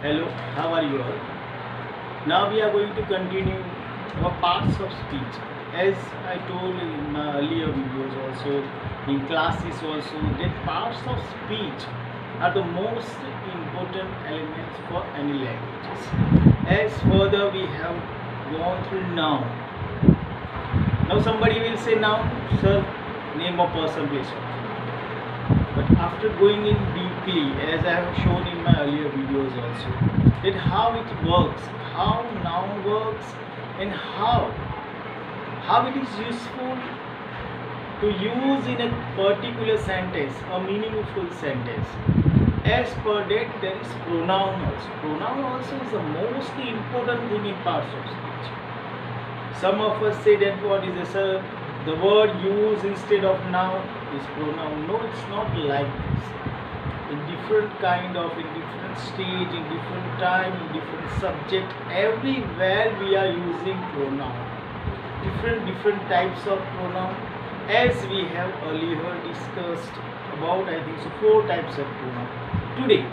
Hello, how are you all? Now we are going to continue our parts of speech. As I told in my earlier videos also, in classes also, that parts of speech are the most important elements for any languages. As further we have gone through noun. Now somebody will say noun, sir, name of person, place of. But after going in deeply, as I have shown in my earlier videos also, that how it works, how noun works, and how it is useful to use in a particular sentence, a meaningful sentence. As per that, there is pronoun also. Pronoun also is the most important thing in parts of speech. Some of us say that what is the word used instead of noun is pronoun. No, it's not like this. In different in different stage, in different time, in different subject, everywhere we are using pronoun. Different types of pronoun. As we have earlier discussed about, I think so, 4 types of pronoun. Today,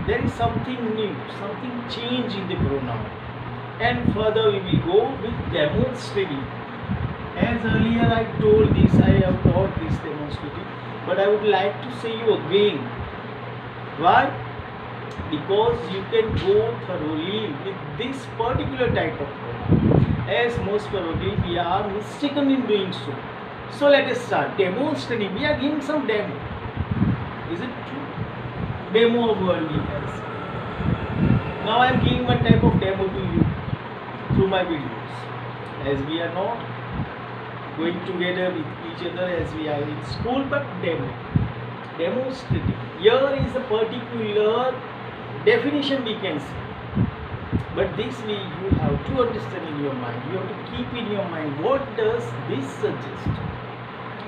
there is something new, something change in the pronoun. And further we will go with demonstrative. As earlier I told this, I have taught this demonstrative, but I would like to say you again. Why? Because you can go thoroughly with this particular type of pronoun. As most probably we are mistaken in doing so. So let us start. Demonstrative. We are giving some demo. Is it true? Demo of word we can say. Now I am giving one type of demo to you through my videos. As we are not going together with each other as we are in school, but demonstrative. Here is a particular definition we can see, but this you have to understand in your mind. You have to keep in your mind what does this suggest.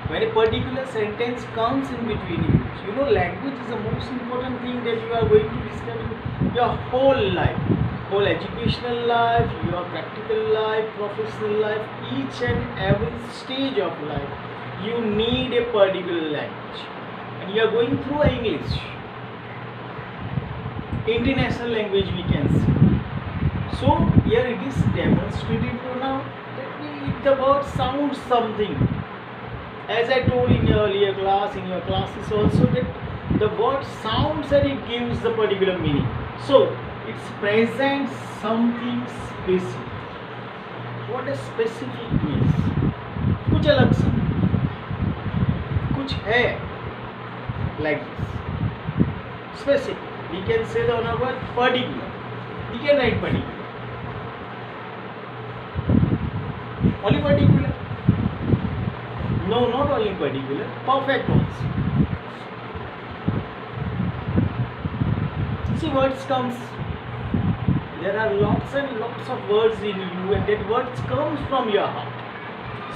When a particular sentence comes in between you, you know language is the most important thing that you are going to discover in your whole life, whole educational life, your practical life, professional life, each and every stage of life. You need a particular language, and you are going through English, international language we can see. So here it is demonstrative pronoun. The word sounds something. As I told in your earlier class, in your classes also, that the word sounds and it gives the particular meaning. So it presents something specific. What does specific means? कुछ अलग सा, कुछ है, like this. Specific. We can say the other word particular. We can write particular. Only particular? No, not only particular. Perfect also. See, words comes. There are lots and lots of words in you, and that words comes from your heart.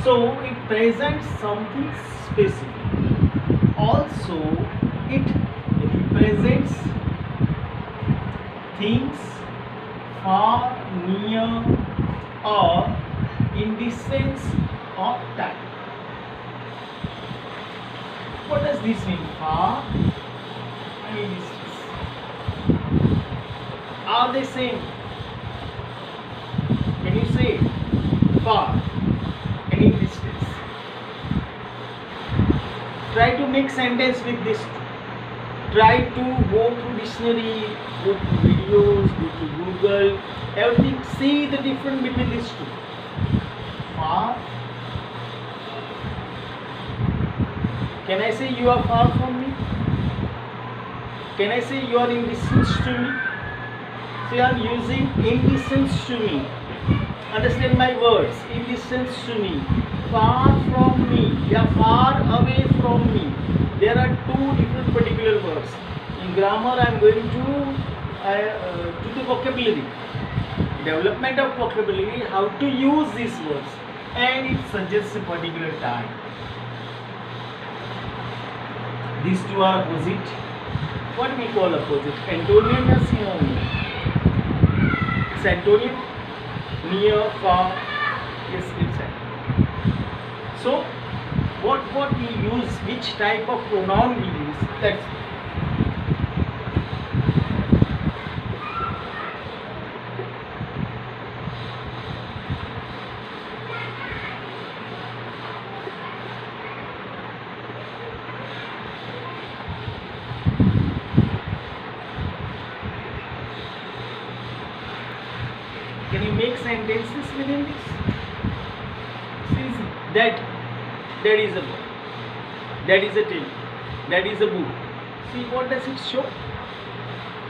So it presents something specific. Also, it represents things far, near, or in distance or time. What does this mean? Far and in distance. Are they same? Can you say far and in distance? Try to make sentence with this. Try to go through dictionary, go to videos, go to Google, everything. See the difference between these two. Far. Can I say you are far from me? Can I say you are in distance to me? So you are using in distance to me. Understand my words. In distance to me. Far from me. You are far away from me. There are 2 different particular words. In grammar I am going to the vocabulary. Development of vocabulary, how to use these words. And it suggests a particular time. These 2 are opposite. What we call opposite? Antonian or synonym? It's antonian. Near, far. Yes, it's antonian. So, what we use, which type of pronoun we use, that's Can you make sentences within this? It's easy. That is a book. That is a TV. That is a book. See, what does it show?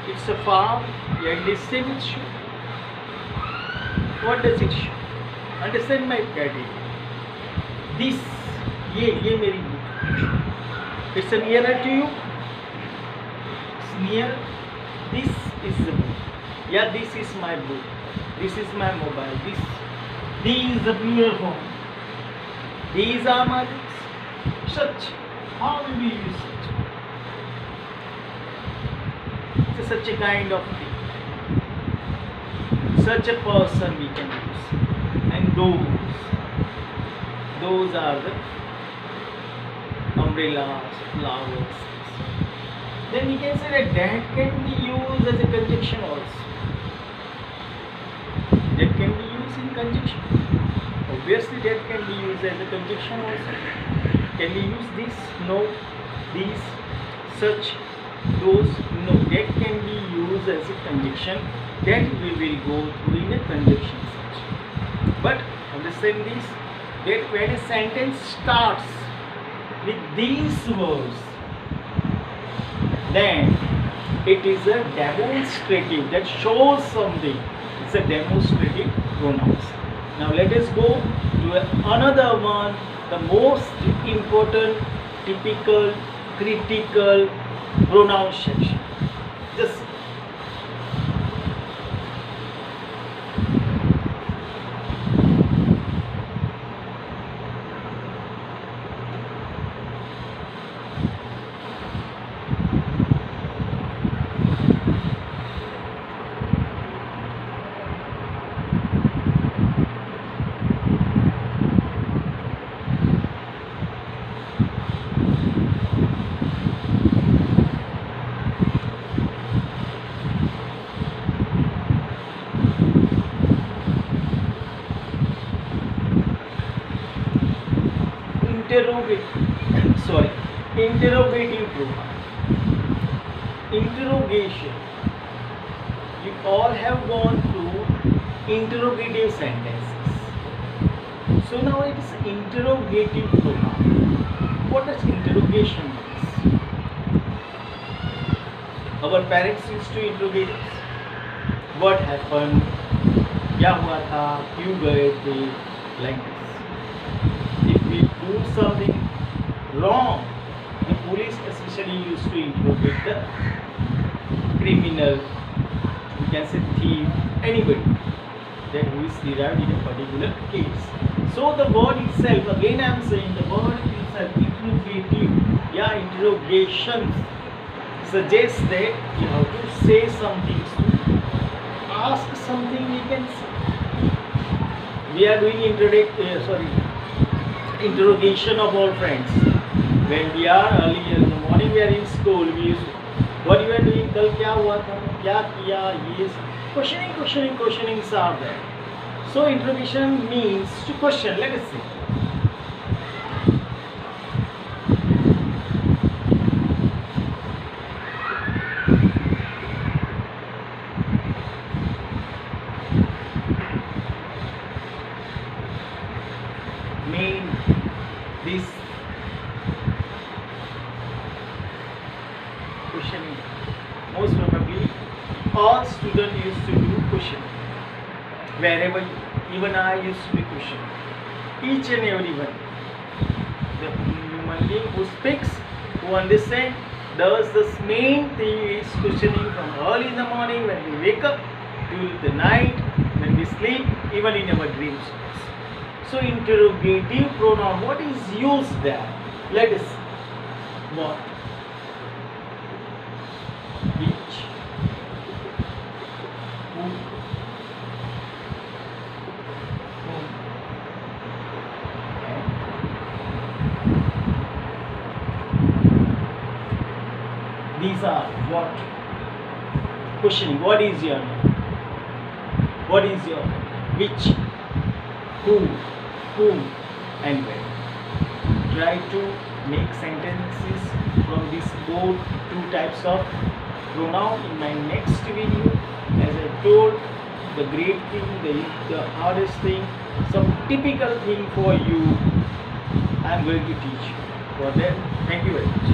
It's a farm. Yeah, listen, it show. What does it show? Understand my criteria. This, ये मेरी book. It's nearer to you. It's near. This is the book. Yeah, this is my book. This is my mobile. These is the plural form. These are my books. Such. How will we use such? It's such a kind of thing. Such a person we can use. And those are the umbrellas, flowers. Then we can say that can be used as a conjunction also. That can be used in conjunction. Obviously that can be used as a conjunction also. Can we use this? No. These, such, those? No. That can be used as a conjunction. That we will go through in a conjunction section. But understand this, that when a sentence starts with these words, then it is a demonstrative that shows something. It's a demonstrative pronouns. Now let us go to another one, the most important, typical, critical pronoun section. Just interrogative pronoun. Interrogation. You all have gone through interrogative sentences. So now it is interrogative pronoun. What does interrogation mean? Our parents used to interrogate us. What happened? क्या हुआ था? क्यों गए थे? Like this. If we do something wrong, the police especially used to interrogate the criminal, you can say thief, anybody that who is derived in a particular case. So the word itself, again I am saying, the word itself, interrogative, yeah, interrogations suggests that you have to say something, ask something, we can say. We are doing interrogation of all friends. When we are early in the morning, we are in school, we used to, what you are doing, कल क्या हुआ था, क्या किया, ये questionings are there. So interrogation means to question. Let us see. Main this questioning. Most probably all students used to do questioning. Wherever, even I used to be questioning. Each and every one. The human being who speaks, who understands, does this main thing is questioning from early in the morning when we wake up till the night when we sleep, even in our dreams. So interrogative pronoun, what is used there? Let us see. What? Which? Who? Whom? And? These are what? Questioning. What is your name? What is your which? Who? Whom? And where? Try to make sentences from these both two types of pronoun in my next video. As I told, the great thing, the hardest thing, some typical thing for you. I am going to teach you. For that, thank you very much.